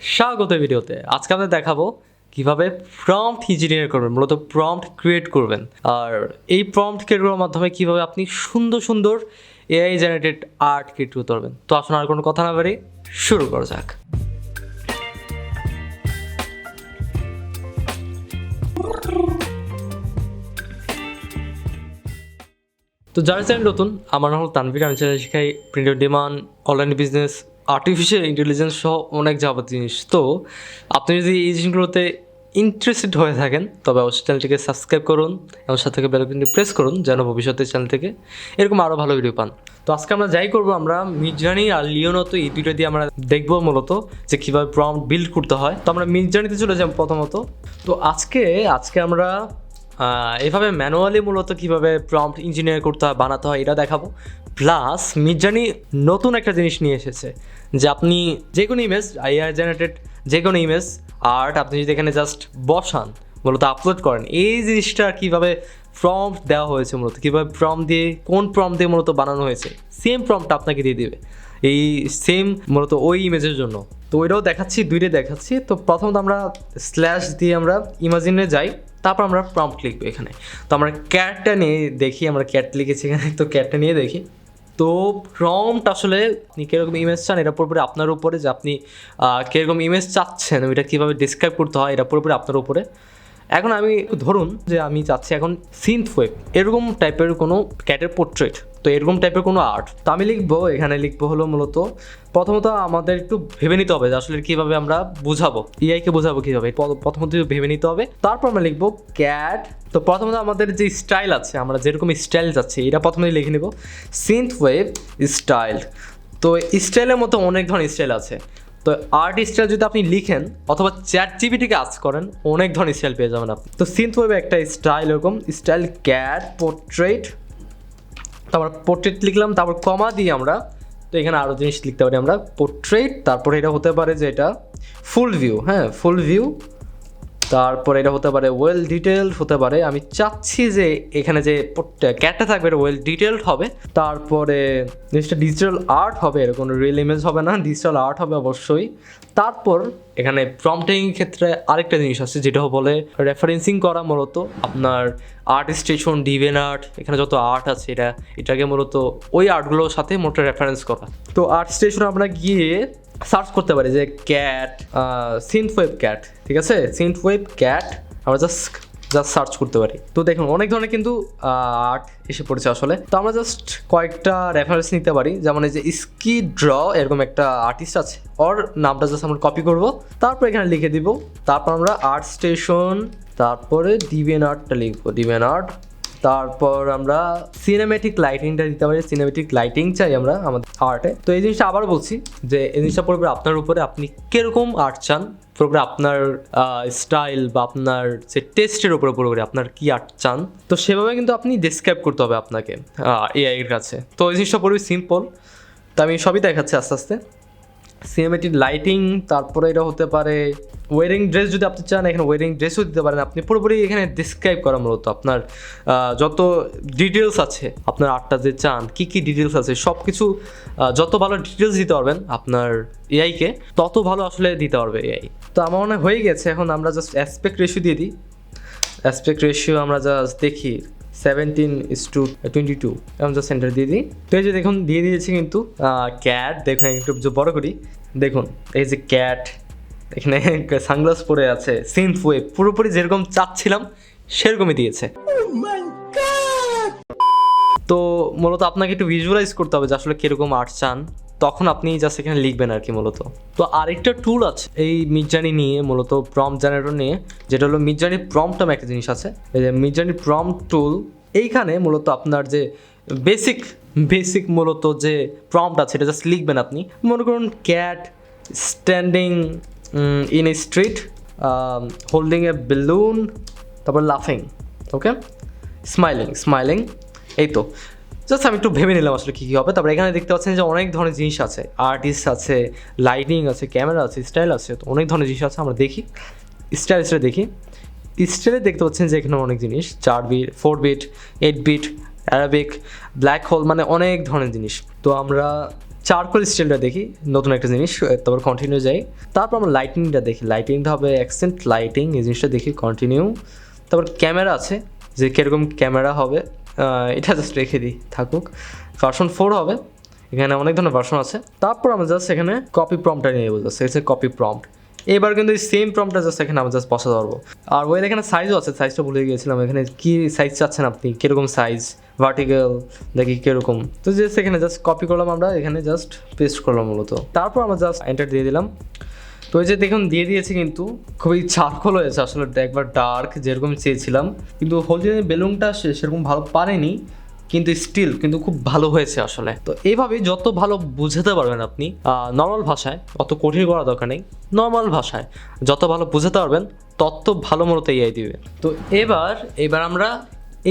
স্বাগত ভিডিওতে। আজকে আমরা দেখাবো কিভাবে প্রম্পট ইঞ্জিনিয়ার করবেন, মূলত প্রম্পট ক্রিয়েট করবেন। আর এই প্রম্পট ক্রিয়েট করার মাধ্যমে কিভাবে আপনি সুন্দর সুন্দর এআই জেনারেটেড আর্ট ক্রিয়েট করতে পারবেন। তো আসুন আর কোনো কথা না বাড়ি শুরু করা যাক। তো যারা চ্যানেল নতুন, আমার নাম হল তানভীর। আমি চ্যানেল শিখাই print on demand, online business, artificial intelligence সহ অনেক যাবতীয় জিনিস। তো আপনি যদি এই জিনিসগুলোতে ইন্টারেস্টেড হয়ে থাকেন তবে অবশ্যই চ্যানেলটিকে সাবস্ক্রাইব করুন এবং সাথে থেকে বেল আইকনটি প্রেস করুন যেন ভবিষ্যতে চ্যানেল থেকে এরকম আরও ভালো ভিডিও পান। তো আজকে আমরা যাই করবো, আমরা মিডজার্নি আর লিওনার্দো এই দুইটা দিয়ে আমরা দেখবো মূলত যে কীভাবে প্রম্পট বিল্ড করতে হয়। তো আমরা মিডজার্নিতে চলে যাব প্রথমত। তো আজকে আমরা এভাবে ম্যানুয়ালি মূলত কীভাবে প্রম্পট ইঞ্জিনিয়ার করতে হয়, বানাতে হয় এটা দেখাবো। প্লাস মিডজার্নি নতুন একটা জিনিস নিয়ে এসেছে যে আপনি যে কোনো ইমেজ, এআই জেনারেটেড যে কোনো ইমেজ আর্ট আপনি যদি এখানে জাস্ট বসান, মূলত আপলোড করেন, এই জিনিসটা কীভাবে প্রম্পট দেওয়া হয়েছে, মূলত কীভাবে প্রম্পট দিয়ে কোন প্রম্পট দিয়ে মূলত বানানো হয়েছে, সেম প্রম্পট আপনাকে দিয়ে দিবে এই সেম মূলত ওই ইমেজের জন্য। তো ওইটাও দেখাচ্ছি, দুইটাই দেখাচ্ছি। তো প্রথমত আমরা স্ল্যাশ দিয়ে আমরা ইমাজিনে যাই, তারপর আমরা প্রম্পট লিখবো এখানে। তো আমরা ক্যাটটা নিয়ে দেখি, আমরা ক্যাট লিখেছি এখানে, তো ক্যাটটা নিয়ে দেখি। তো প্রম্পট আসলে আপনি কীরকম ইমেজ চান এটা পুরোপুরি আপনার উপরে, যে আপনি কীরকম ইমেজ চাচ্ছেন ওইটা কীভাবে ডিসক্রাইব করতে হয় এটা পুরোপুরি আপনার উপরে। এখন আমি ধরুন যে আমি চাচ্ছি এখন সিনথওয়েভ এরকম টাইপের কোনো ক্যাটের পোর্ট্রেট, তো এরকম টাইপের কোনো আর্ট। তো আমি এখানে লিখবো হলো মূলত প্রথমত আমাদের একটু ভেবে নিতে হবে যে আসলে কীভাবে আমরা বুঝাবো, এআইকে বোঝাবো কীভাবে, প্রথমত ভেবে নিতে হবে। তারপর আমরা লিখবো ক্যাট। তো প্রথমত আমাদের যে স্টাইল আছে, আমরা যেরকম স্টাইল চাচ্ছি এটা প্রথমে লিখে নেব সিনথওয়েভ স্টাইল। তো স্টাইলের মতো অনেক ধরনের স্টাইল আছে। তো আর্ট স্টাইল যদি আপনি লিখেন অথবা চ্যাটজিপিটিকে আস্ক করেন, অনেক ধরনের স্টাইল পেয়ে যাবেন আপনি। তো সিনথওয়েভ একটা স্টাইল, এরকম স্টাইল ক্যাট পোর্ট্রেট, তারপর পোর্ট্রেট লিখলাম, তারপর কমা দিয়ে আমরা তো এখানে আরও জিনিস লিখতে পারি আমরা পোর্ট্রেট। তারপরে এটা হতে পারে যে এটা ফুল ভিউ, হ্যাঁ ফুল ভিউ। তারপরে এটা হতে পারে ওয়েল ডিটেলড হতে পারে, আমি চাচ্ছি যে এখানে যে ক্যাটটা থাকবে এটা ওয়েল ডিটেলড হবে। তারপরে জিনিসটা ডিজিটাল আর্ট হবে, এরকম রিয়েল ইমেজ হবে না, ডিজিটাল আর্ট হবে অবশ্যই। তারপর এখানে প্রম্পটিং ক্ষেত্রে আরেকটা জিনিস আছে যেটা বলে রেফারেন্সিং করা, মূলত আপনার আর্ট স্টেশন, ডিভেন আর্ট, এখানে যত আর্ট আছে এটাকে মূলত ওই আর্টগুলোর সাথে মোটে রেফারেন্স করা। তো আর্ট স্টেশনে আমরা গিয়ে সার্চ করতে পারি যে ক্যাট, সিনথওয়েভ ক্যাট, ঠিক আছে, সিনথওয়েভ ক্যাট আমরা জাস্ট সার্চ করতে পারি। তো দেখুন অনেক ধরনের কিন্তু আর্ট এসে পড়েছে আসলে। তো আমরা জাস্ট কয়েকটা রেফারেন্স নিতে পারি, যেমন এই যে স্কি ড্র এরকম একটা আর্টিস্ট আছে, ওর নামটা জাস্ট আমরা কপি করব, তারপর এখানে লিখে দিব। তারপর আমরা আর্ট স্টেশন, তারপরে ডিভেন আর্টটা লিখবো, ডিভেন আর্ট। তারপর আমরা সিনেমেটিক লাইটিংটা দিতে পারি, সিনেমেটিক লাইটিং চাই আমরা আমাদের আর্টে। তো এই জিনিসটা আবার বলছি যে এই জিনিসটা পুরোপুরি আপনার উপরে, আপনি কিরকম আর্ট চান, পুরোপুরি আপনার স্টাইল বা আপনার যে টেস্টের উপরে পুরোপুরি আপনার কি আর্ট চান, তো সেভাবে কিন্তু আপনি ডিসক্রাইব করতে হবে আপনাকে এআই এর কাছে। তো এই জিনিসটা পুরোপুরি সিম্পল। তো আমি সবই দেখাচ্ছি আস্তে আস্তে। সিনেমেটিক লাইটিং, তারপরে এটা হতে পারে ওয়েরিং ড্রেস, যদি আপনি চান এখানে ওয়েরিং ড্রেসও দিতে পারেন আপনি। পুরোপুরি এখানে ডিসক্রাইব করা মূলত আপনার যত ডিটেলস আছে, আপনার আর্টটা যে চান কী কী ডিটেলস আছে সব কিছু, যত ভালো ডিটেলস দিতে পারবেন আপনার এআইকে তত ভালো আসলে দিতে পারবে এআই। তো আমার মনে হয়ে গেছে, এখন আমরা জাস্ট অ্যাসপেক্ট রেশিও দিয়ে দিই। অ্যাসপেক্ট রেশিও আমরা জাস্ট দেখি 17:22, আমি জাস্ট সেন্টার দিয়ে দিই। তো এই যে দেখুন দিয়ে দিয়েছি কিন্তু ক্যাট, দেখুন একটু বড় করি, দেখুন এই যে ক্যাট, এখানে সানগ্লাস পরে আছে, সিনথওয়েভ পুরোপুরি যেরকম চাচ্ছিলাম সেরকমই দিয়েছে। তো মূলত আপনাকে একটু ভিজুয়ালাইজ করতে হবে যে আসলে কীরকম আর্ট চান, তখন আপনি জাস্ট এখানে লিখবেন আর কি মূলত। তো আরেকটা টুল আছে এই মিডজার্নি নিয়ে, মূলত প্রম্পট জেনারেটর নিয়ে, যেটা হলো মিডজার্নি প্রম্পট নামে একটা জিনিস আছে। এই যে মিডজার্নি প্রম্পট টুল, এইখানে মূলত আপনার যে বেসিক মূলত যে প্রম্পট আছে এটা জাস্ট লিখবেন আপনি। মনে করুন cat standing in a street, holding A balloon, তারপর লাফিং, ওকে, স্মাইলিং, এই তো জাস্ট আমি একটু ভেবে নিলাম আসলে কী কী হবে। তারপরে এখানে দেখতে পাচ্ছেন যে অনেক ধরনের জিনিস আছে, আর্টিস্ট আছে, লাইটিং আছে, ক্যামেরা আছে, স্টাইল আছে, তো অনেক ধরনের জিনিস আছে। আমরা দেখি স্টাইলে দেখি, স্টাইলে দেখতে পাচ্ছেন যে এখানে অনেক জিনিস, 4 bit, 4 bit, 8 bit, Arabic, black hole, মানে অনেক ধরনের জিনিস। তো আমরা চারকোল স্টাইলটা দেখি, নতুন একটা জিনিস, তারপর কন্টিনিউ যাই। তারপর আমরা লাইটিংটা দেখি, লাইটিংটা হবে অ্যাকসেন্ট লাইটিং, এই জিনিসটা দেখি, কন্টিনিউ। তারপর ক্যামেরা আছে, যে কীরকম ক্যামেরা হবে, এটা জাস্ট রেখে দিই থাকুক। ভার্সন 4 হবে, এখানে অনেক ধরনের ভার্সন আছে। তারপর আমরা জাস্ট এখানে কপি প্রম্পটটা নিয়ে নেবো, জাস্ট হচ্ছে কপি প্রম্পট। এবার কিন্তু এই সেম প্রম্পটটা জাস্ট এখানে আমরা জাস্ট বসাতে পারবো। আর ওয়েল এখানে সাইজও আছে, সাইজটা ভুলে গিয়েছিলাম। এখানে কী সাইজ চাচ্ছেন আপনি, কীরকম সাইজ, ভার্টিক্যাল দেখি কীরকম। তো জাস্ট এখানে জাস্ট কপি করলাম, আমরা এখানে জাস্ট পেস্ট করলাম মূলত। তারপর আমরা জাস্ট এন্টার দিয়ে দিলাম। তো এই যে দেখুন দিয়ে দিয়েছি, কিন্তু খুবই চারকোল হয়েছে আসলে, একবার ডার্ক যেরকম চেয়েছিলাম। কিন্তু হলদিনের বেলুনটা সেরকম ভালো পারেনি, কিন্তু স্টিল কিন্তু খুব ভালো হয়েছে আসলে। তো এইভাবে যত ভালো বুঝাতে পারবেন আপনি নর্মাল ভাষায়, অত কঠিন করা দরকার নেই, নর্মাল ভাষায় যত ভালো বুঝাতে পারবেন তত ভালো মূলত এআই দিবে। তো এবার আমরা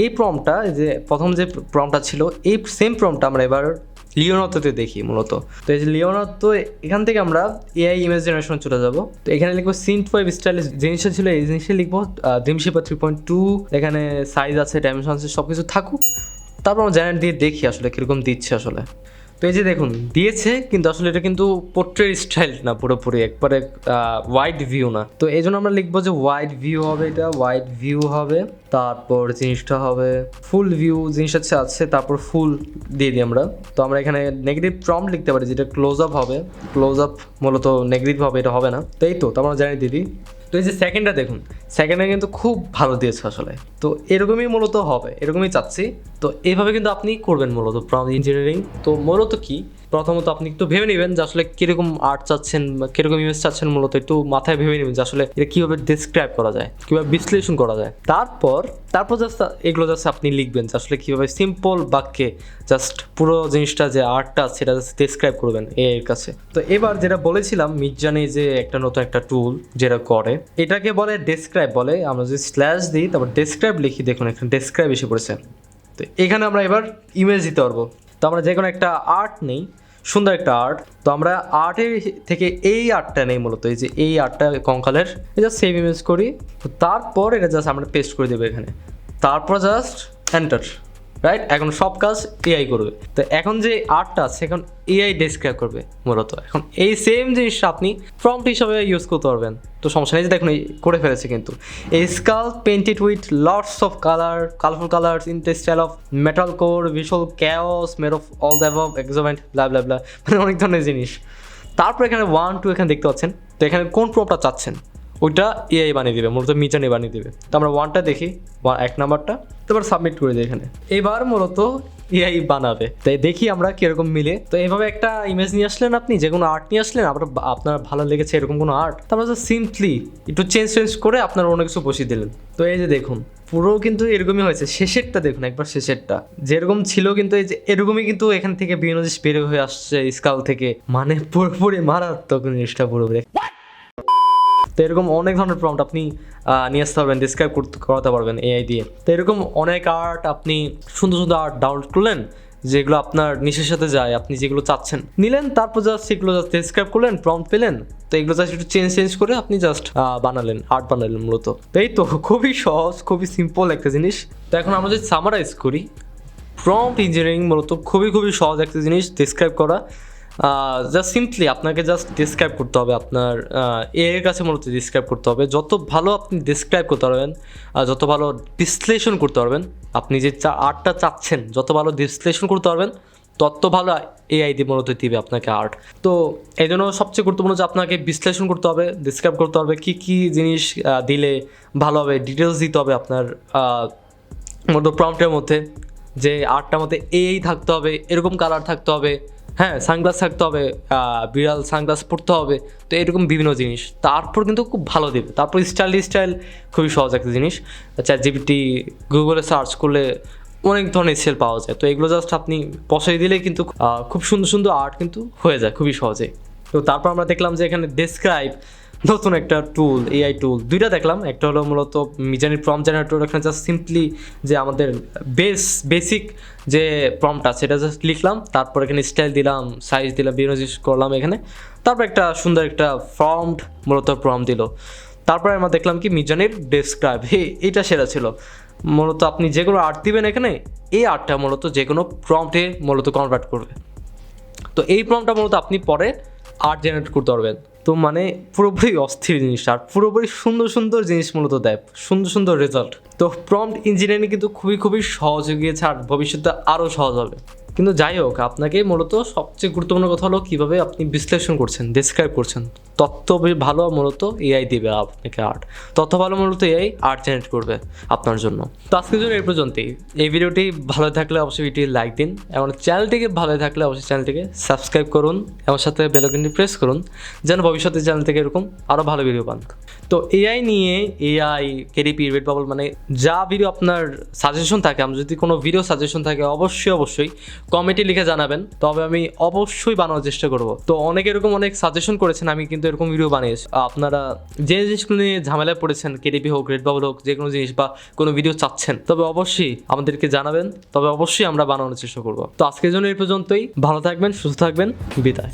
এই প্রম্পটটা, যে প্রথম যে প্রম্পটটা ছিল, এই সেম প্রম্পটটা আমরা এবার লিওনার্দোতে দেখি মূলত। তো এই যে লিওনার্দো, এখান থেকে আমরা এআই ইমেজ জেনারেশনে চলে যাব। তো এখানে লিখবো সিন্থওয়েভ স্টাইলিশ, জিনিসটা ছিল এই জিনিসটা লিখবো ড্রিমশিপার 3.2। এখানে সাইজ আছে, ডাইমেনশন আছে, সব কিছু থাকুক। তারপর আমরা জেনারেট দিয়ে দেখি আসলে কীরকম দিচ্ছে আসলে। তো এই যে দেখুন দিয়েছে, কিন্তু আসলে এটা কিন্তু পোর্ট্রেট স্টাইল না, পুরোপুরি একবারে ওয়াইড ভিউ না। তো এই জন্য আমরা লিখবো যে ওয়াইড ভিউ হবে, এটা ওয়াইড ভিউ হবে। তারপর জিনিসটা হবে ফুল ভিউ, জিনিসটা আছে, তারপর ফুল দিয়ে দিই আমরা। তো আমরা এখানে নেগেটিভ প্রম্পট লিখতে পারি, যেটা ক্লোজ আপ হবে। ক্লোজ আপ মূলত নেগেটিভ হবে, এটা হবে না। তো এই তো আমরা জেনারেট দিয়ে দিই। তো এই যে সেকেন্ডটা দেখুন, সেকেন্ডে কিন্তু খুব ভালো দিয়েছে আসলে। তো এরকমই মূলত হবে, এরকমই চাচ্ছি। তো এইভাবে কিন্তু আপনি করবেন মূলত প্রম্পট ইঞ্জিনিয়ারিং। তো মূলত কি, প্রথমত আপনি একটু ভেবে নেবেন যে আসলে কীরকম আর্ট চাচ্ছেন বা কীরকম ইমেজ চাচ্ছেন, মূলত একটু মাথায় ভেবে নেবেন যে আসলে এটা কীভাবে ডিসক্রাইব করা যায়, কীভাবে বিশ্লেষণ করা যায়। তারপর জাস্ট এগুলো জাস্ট আপনি লিখবেন যে আসলে কীভাবে সিম্পল বাক্যে জাস্ট পুরো জিনিসটা যে আর্টটা সেটা জাস্ট ডিসক্রাইব করবেন এর কাছে। তো এবার যেটা বলেছিলাম, মিডজার্নি যে একটা নতুন একটা টুল যেটা করে, এটাকে বলে ডেসক্রাইব বলে। আমরা যদি স্ল্যাশ দিই, তারপর ডেসক্রাইব লিখি, দেখুন এখানে ডেসক্রাইব এসে পড়েছে। তো এখানে আমরা এবার ইমেজ দিতে পারবো। তো আমরা যে কোনো একটা আর্ট নেই, সুন্দর একটা আর্ট। তো আমরা আর্টের থেকে এই আর্টটা নেই মূলত, এই যে এই আর্টটা কঙ্কালের, এটা সেভ ইমেজ করি। তো তারপর এটা জাস্ট আমরা পেস্ট করে দেবো এখানে। তারপর জাস্ট এন্টার, রাইট? এখন সব কাজ এআই করবে। তো এখন যে আর্টটা আছে, এখন এআই ডেসক্রাইব করবে মূলত। এখন এই সেম জিনিসটা আপনি প্রম্পট হিসাবে ইউজ করতে পারবেন। তো সমস্যা নেই, যে দেখুন এই করে ফেলেছে কিন্তু। এই skull painted with lots of colourful colours in the style of metal core visual chaos made of all the above এক্সোভেন্ট ব্লা ব্লা ব্লা, মানে অনেক ধরনের জিনিস। তারপর এখানে 1, 2 এখানে দেখতে পাচ্ছেন। তো এখানে কোন প্রম্পটটা চাচ্ছেন ওইটা এআই বানিয়ে দেবে, মূলত মিডজার্নি বানিয়ে দেবে। তো আমরা 1টা দেখি, 1 নাম্বারটা, তারপর সাবমিট করে দিই এখানে। এবার মূলত এআই বানাবে। তাই দেখি আমরা কীরকম মিলে। তো এইভাবে একটা ইমেজ নিয়ে আসলেন, আপনি যে কোনো আর্ট নিয়ে আসলেন, আপনার ভালো লেগেছে এরকম কোনো আর্ট, তারপর সিম্পলি একটু চেঞ্জ করে আপনার অন্য কিছু বসিয়ে দিলেন। তো এই যে দেখুন পুরো কিন্তু এরকমই হয়েছে। শেষেরটা দেখুন একবার, শেষেরটা যেরকম ছিল কিন্তু এই যে এরকমই কিন্তু এখান থেকে বিভিন্ন জিনিস বের হয়ে আসছে স্কাল থেকে, মানে পুরোপুরি মারাত্মক জিনিসটা পুরোপুরি। তো এরকম অনেক ধরনের প্রম্পট আপনি নিয়ে আসতে পারবেন, ডিসক্রাইব করাতে পারবেন এআই দিয়ে। তো এরকম অনেক আর্ট আপনি সুন্দর আর্ট ডাউনলোড করলেন, যেগুলো আপনার নিশের সাথে যায়, আপনি যেগুলো চাচ্ছেন নিলেন, তারপর জাস্ট সেগুলো জাস্ট ডিসক্রাইব করলেন, প্রম্পট পেলেন। তো এগুলো জাস্ট একটু চেঞ্জ করে আপনি জাস্ট বানালেন, আর্ট বানালেন মূলত। তো এই তো খুবই সহজ, খুবই সিম্পল একটা জিনিস। তো এখন আমরা যদি সামারাইজ করি, প্রম্পট ইঞ্জিনিয়ারিং মূলত খুবই সহজ একটা জিনিস ডিসক্রাইব করা। জাস্ট সিম্পলি আপনাকে জাস্ট ডিসক্রাইব করতে হবে, আপনার এর কাছে মূলত ডিসক্রাইব করতে হবে। যত ভালো আপনি ডিসক্রাইব করতে পারবেন, যত ভালো বিশ্লেষণ করতে পারবেন, আপনি যে আর্টটা চাচ্ছেন যত ভালো বিশ্লেষণ করতে পারবেন, তত ভালো এআই দিয়ে মূলত দিবে আপনাকে আর্ট। তো এই জন্য সবচেয়ে গুরুত্বপূর্ণ যে আপনাকে বিশ্লেষণ করতে হবে, ডিসক্রাইব করতে হবে কী জিনিস দিলে ভালো হবে, ডিটেলস দিতে হবে আপনার মতো প্রম্পটের মধ্যে, যে আর্টটার মধ্যে এই থাকতে হবে, এরকম কালার থাকতে হবে, হ্যাঁ সানগ্লাস থাকতে হবে, বিড়াল সানগ্লাস পরতে হবে। তো এরকম বিভিন্ন জিনিস তারপর কিন্তু খুব ভালো দেবে। তারপর স্টাইল খুবই সহজ একটা জিনিস। চ্যাটজিপিটি গুগলে সার্চ করলে অনেক ধরনের স্টাইল পাওয়া যায়। তো এগুলো জাস্ট আপনি বসাই দিলে কিন্তু খুব সুন্দর আর্ট কিন্তু হয়ে যায় খুবই সহজে। তো তারপর আমরা দেখলাম যে এখানে ডেসক্রাইব নতুন একটা টুল, এআই টুল 2টা দেখলাম। একটা হলো মূলত মিডজার্নি প্রম্পট জেনারেটর, এখানে জাস্ট সিম্পলি যে আমাদের বেসিক যে প্রম্পট আছে এটা জাস্ট লিখলাম, তারপর এখানে স্টাইল দিলাম, সাইজ দিলাম, বিভিন্ন জিনিস করলাম এখানে। তারপর একটা সুন্দর একটা প্রম্পট মূলত প্রম্পট দিল। তারপরে আমরা দেখলাম কি মিডজার্নির ডেসক্রাইব, এইটা সেরা ছিল। মূলত আপনি যে কোনো আর্ট দিবেন এখানে, এই আর্টটা মূলত যে কোনো প্রম্পটে মূলত কনভার্ট করবে। তো এই প্রম্পটটা মূলত আপনি পরে আর্ট জেনারেট করতে পারবেন। তো মানে পুরোপুরি অস্থির জিনিস, আর পুরোপুরি সুন্দর সুন্দর জিনিস মূলত দেয়, সুন্দর সুন্দর রেজাল্ট। তো প্রম্পট ইঞ্জিনিয়ারিং কিন্তু খুবই সহজ হয়ে গিয়েছে, আর ভবিষ্যতে আরও সহজ হবে। কিন্তু যাই হোক, আপনাকে মূলত সবচেয়ে গুরুত্বপূর্ণ কথা হলো কীভাবে আপনি বিশ্লেষণ করছেন, ডেসক্রাইব করছেন। তথ্য ভালো মূলত এআই দেবে আপনাকে, তথ্য ভালো মূলত এআই আর্ট জেনারেট করবে আপনার জন্য। তো আজকের জন্য এই পর্যন্তই। এই ভিডিওটি ভালো থাকলে অবশ্যই ভিডিওটি লাইক দিন, এবং চ্যানেলটিকে ভালো থাকলে অবশ্যই চ্যানেলটিকে সাবস্ক্রাইব করুন, এবং সাথে বেল আইকনটি প্রেস করুন, যেন ভবিষ্যতে চ্যানেল থেকে এরকম আরও ভালো ভিডিও পান। তো এআই নিয়ে, এআই, কেডিপি, রেডবাবল, মানে যা ভিডিও আপনার সাজেশন থাকে, আমি যদি কোনো ভিডিও সাজেশন থাকে অবশ্যই কমেন্টে লিখে জানাবেন, তবে আমি অবশ্যই বানানোর চেষ্টা করব। তো অনেকে এরকম অনেক সাজেশন করেছেন, আমি কিন্তু এরকম ভিডিও বানিয়েছি। আপনারা যে জিনিসগুলো নিয়ে ঝামেলায় পড়েছেন, কেডিপি হোক, রেডবাবল হোক, যে কোনো জিনিস বা কোনো ভিডিও চাচ্ছেন, তবে অবশ্যই আমাদেরকে জানাবেন, তবে অবশ্যই আমরা বানানোর চেষ্টা করব। তো আজকের জন্য এই পর্যন্তই। ভালো থাকবেন, সুস্থ থাকবেন, বিদায়।